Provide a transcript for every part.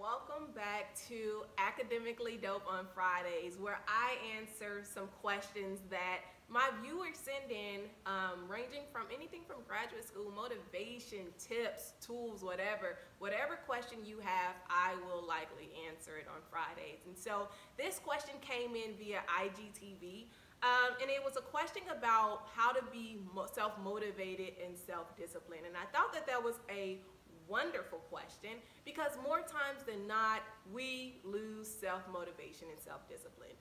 welcome back to Academically Dope on Fridays, where I answer some questions that my viewers send in, ranging from anything from graduate school, motivation, tips, tools, whatever question you have, I will likely answer it on Fridays. And so this question came in via IGTV. And it was a question about how to be self-motivated and self-disciplined. And I thought that was a wonderful question because more times than not, we lose self-motivation and self-discipline.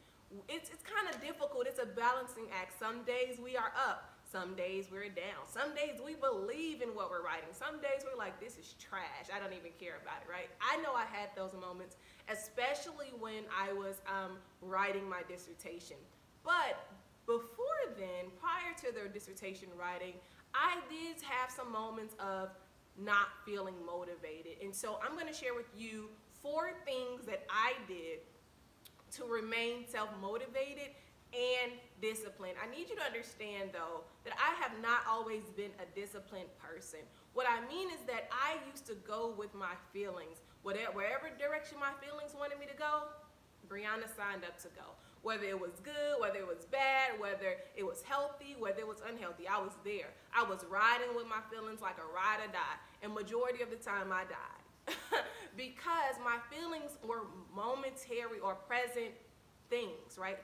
It's kind of difficult. It's a balancing act. Some days we are up. Some days we're down. Some days we believe in what we're writing. Some days we're like, this is trash. I don't even care about it, right? I know I had those moments, especially when I was writing my dissertation. But before then, prior to their dissertation writing, I did have some moments of not feeling motivated. And so I'm going to share with you 4 things that I did to remain self-motivated and disciplined. I need you to understand, though, that I have not always been a disciplined person. What I mean is that I used to go with my feelings. Wherever direction my feelings wanted me to go, Briana signed up to go. Whether it was good, whether it was bad, whether it was healthy, whether it was unhealthy, I was there. I was riding with my feelings like a ride or die, and majority of the time I died. Because my feelings were momentary or present things, right?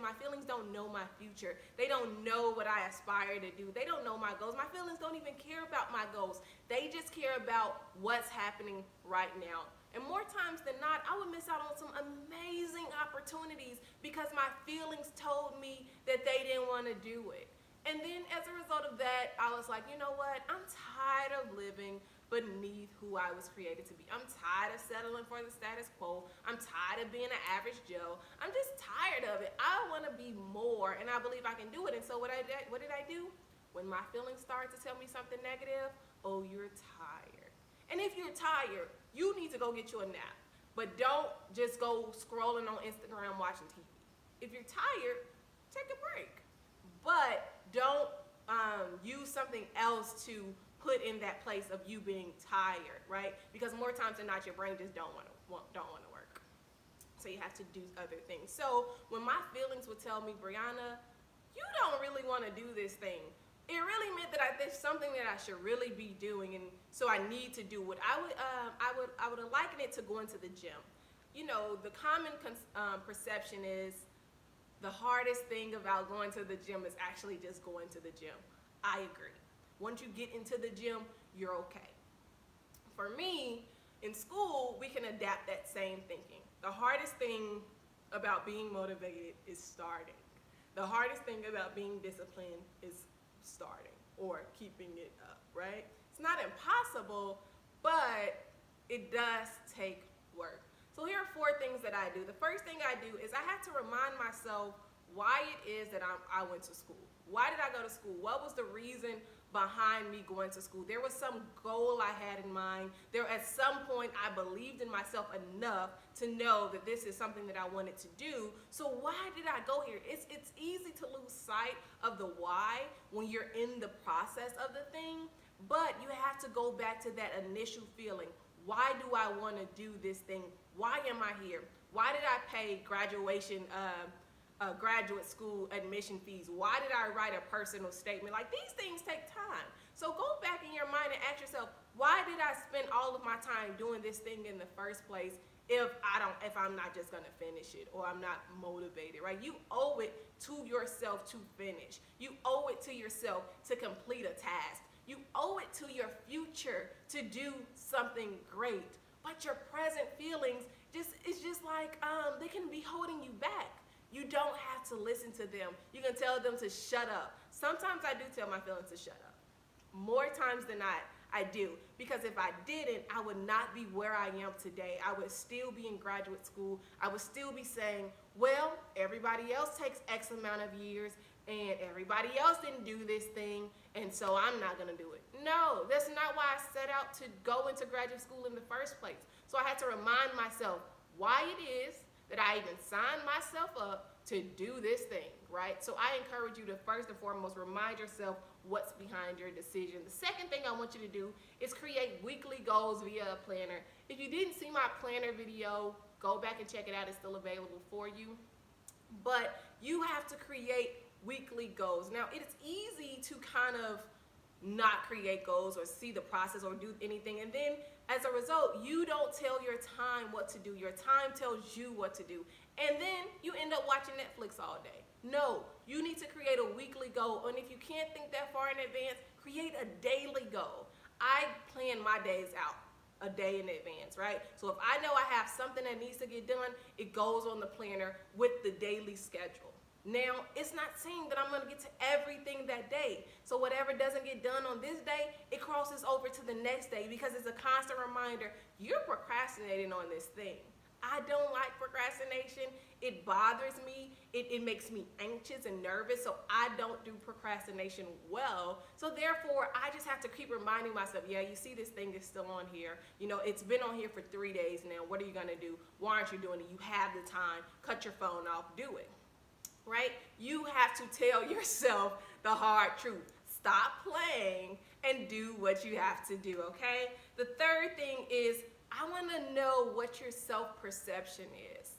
My feelings don't know my future. They don't know what I aspire to do. They don't know my goals. My feelings don't even care about my goals. They just care about what's happening right now. And more times than not, I would miss out on some amazing opportunities because my feelings told me that they didn't want to do it. And then as a result of that, I was like, you know what? I'm tired of living beneath who I was created to be. I'm tired of settling for the status quo. I'm tired of being an average Joe. I'm just tired of it. I want to be more, and I believe I can do it. And so what did I do? When my feelings started to tell me something negative, oh, you're tired. And if you're tired, you need to go get you a nap. But don't just go scrolling on Instagram watching TV. If you're tired, take a break. But don't use something else to put in that place of you being tired, right? Because more times than not, your brain just don't want to work. So you have to do other things. So when my feelings would tell me, Briana, you don't really want to do this thing, it really meant that there's something that I should really be doing, and so I need to do it. I would liken it to going to the gym. You know, the common perception is the hardest thing about going to the gym is actually just going to the gym. I agree. Once you get into the gym, you're okay. For me, in school, we can adapt that same thinking. The hardest thing about being motivated is starting. The hardest thing about being disciplined is starting or keeping it up, right? It's not impossible, but it does take work. So here are 4 things that I do. The first thing I do is I have to remind myself why it is that I went to school. Why did I go to school? What was the reason behind me going to school? There was some goal I had in mind. At some point, I believed in myself enough to know that this is something that I wanted to do. So why did I go here? It's easy to lose sight of the why when you're in the process of the thing, but you have to go back to that initial feeling. Why do I want to do this thing? Why am I here? Why did I pay graduate school admission fees? Why did I write a personal statement? Like, these things take time. So go back in your mind and ask yourself, why did I spend all of my time doing this thing in the first place if I'm not just gonna finish it or I'm not motivated, right? You owe it to yourself to finish. You owe it to yourself to complete a task. You owe it to your future to do something great. But your present feelings it's just like they can be holding you back. You don't have to listen to them. You can tell them to shut up. Sometimes I do tell my feelings to shut up. More times than not, I do. Because if I didn't, I would not be where I am today. I would still be in graduate school. I would still be saying, well, everybody else takes X amount of years, and everybody else didn't do this thing, and so I'm not going to do it. No, that's not why I set out to go into graduate school in the first place. So I had to remind myself why it is that I even signed myself up to do this thing, right? So I encourage you to first and foremost remind yourself what's behind your decision. The second thing I want you to do is create weekly goals via a planner. If you didn't see my planner video, go back and check it out. It's still available for you. But you have to create weekly goals. Now, it's easy to kind of not create goals or see the process or do anything, and then as a result you don't tell your time what to do. Your time tells you what to do, and then you end up watching Netflix all day. No, you need to create a weekly goal, and if you can't think that far in advance, create a daily goal. I plan my days out a day in advance, right? So if I know I have something that needs to get done, it goes on the planner with the daily schedule. Now, it's not saying that I'm going to get to everything that day. So whatever doesn't get done on this day, it crosses over to the next day, because it's a constant reminder, you're procrastinating on this thing. I don't like procrastination. It bothers me. It makes me anxious and nervous, so I don't do procrastination well. So therefore, I just have to keep reminding myself, yeah, you see this thing is still on here. You know, it's been on here for 3 days now. What are you going to do? Why aren't you doing it? You have the time. Cut your phone off. Do it. Right? You have to tell yourself the hard truth. Stop playing and do what you have to do, okay? The third thing is, I want to know what your self-perception is.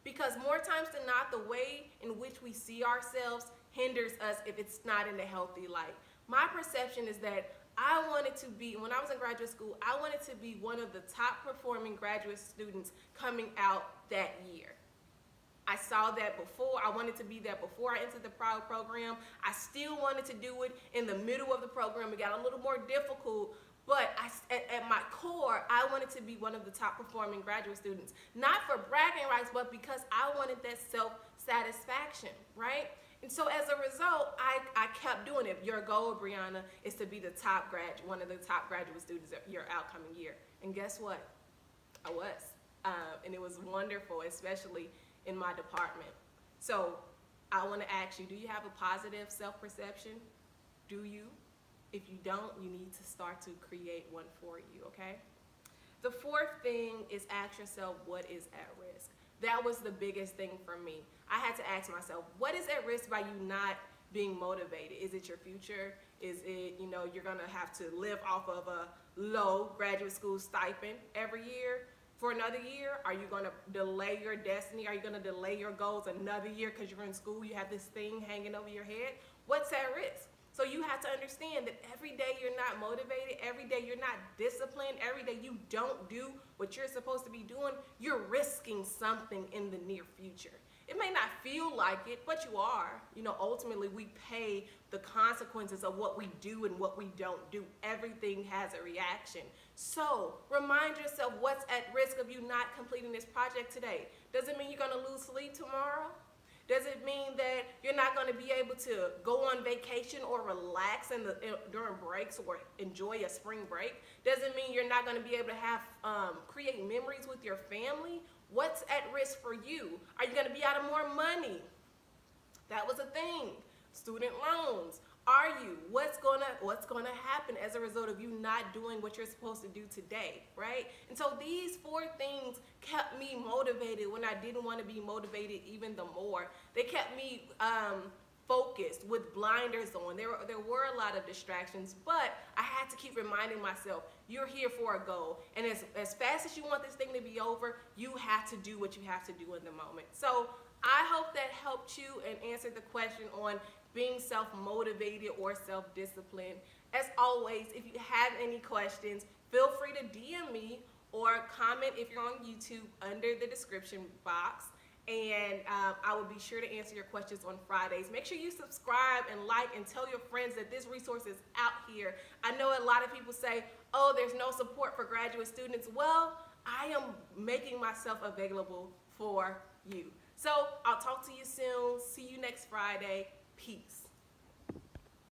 Because more times than not, the way in which we see ourselves hinders us if it's not in a healthy light. My perception is that I wanted to be, when I was in graduate school, I wanted to be one of the top performing graduate students coming out that year. I saw that before. I wanted to be that before I entered the program. I still wanted to do it in the middle of the program. It got a little more difficult, but at my core, I wanted to be one of the top performing graduate students. Not for bragging rights, but because I wanted that self-satisfaction, right? And so as a result, I kept doing it. Your goal, Briana, is to be the top one of the top graduate students of your outcoming year. And guess what? I was. And it was wonderful, especially in my department. So I want to ask you, do you have a positive self-perception? Do you? If you don't, you need to start to create one for you, okay? The fourth thing is ask yourself, what is at risk? That was the biggest thing for me. I had to ask myself, what is at risk by you not being motivated? Is it your future? Is it, you're gonna have to live off of a low graduate school stipend every year? For another year? Are you going to delay your destiny? Are you going to delay your goals another year because you're in school, you have this thing hanging over your head? What's at risk? So you have to understand that every day you're not motivated, every day you're not disciplined, every day you don't do what you're supposed to be doing, you're risking something in the near future. It may not feel like it, but you are. Ultimately we pay the consequences of what we do and what we don't do. Everything has a reaction. So remind yourself what's at risk of you not completing this project today. Does it mean you're going to lose sleep tomorrow? Does it mean that you're not going to be able to go on vacation or relax during breaks or enjoy a spring break? Does it mean you're not going to be able to have create memories with your family? What's at risk for you? Are you going to be out of more money? That was a thing. Student loans. Are you? What's gonna happen as a result of you not doing what you're supposed to do today, right? And so these 4 things kept me motivated when I didn't want to be motivated even the more. They kept me focused with blinders on. There were a lot of distractions, but I had to keep reminding myself, you're here for a goal. And as fast as you want this thing to be over, you have to do what you have to do in the moment. So I hope that helped you and answered the question on being self-motivated or self-disciplined. As always, if you have any questions, feel free to DM me or comment if you're on YouTube under the description box. And I will be sure to answer your questions on Fridays. Make sure you subscribe and like and tell your friends that this resource is out here. I know a lot of people say, oh, there's no support for graduate students. Well, I am making myself available for you. So I'll talk to you soon. See you next Friday. Peace.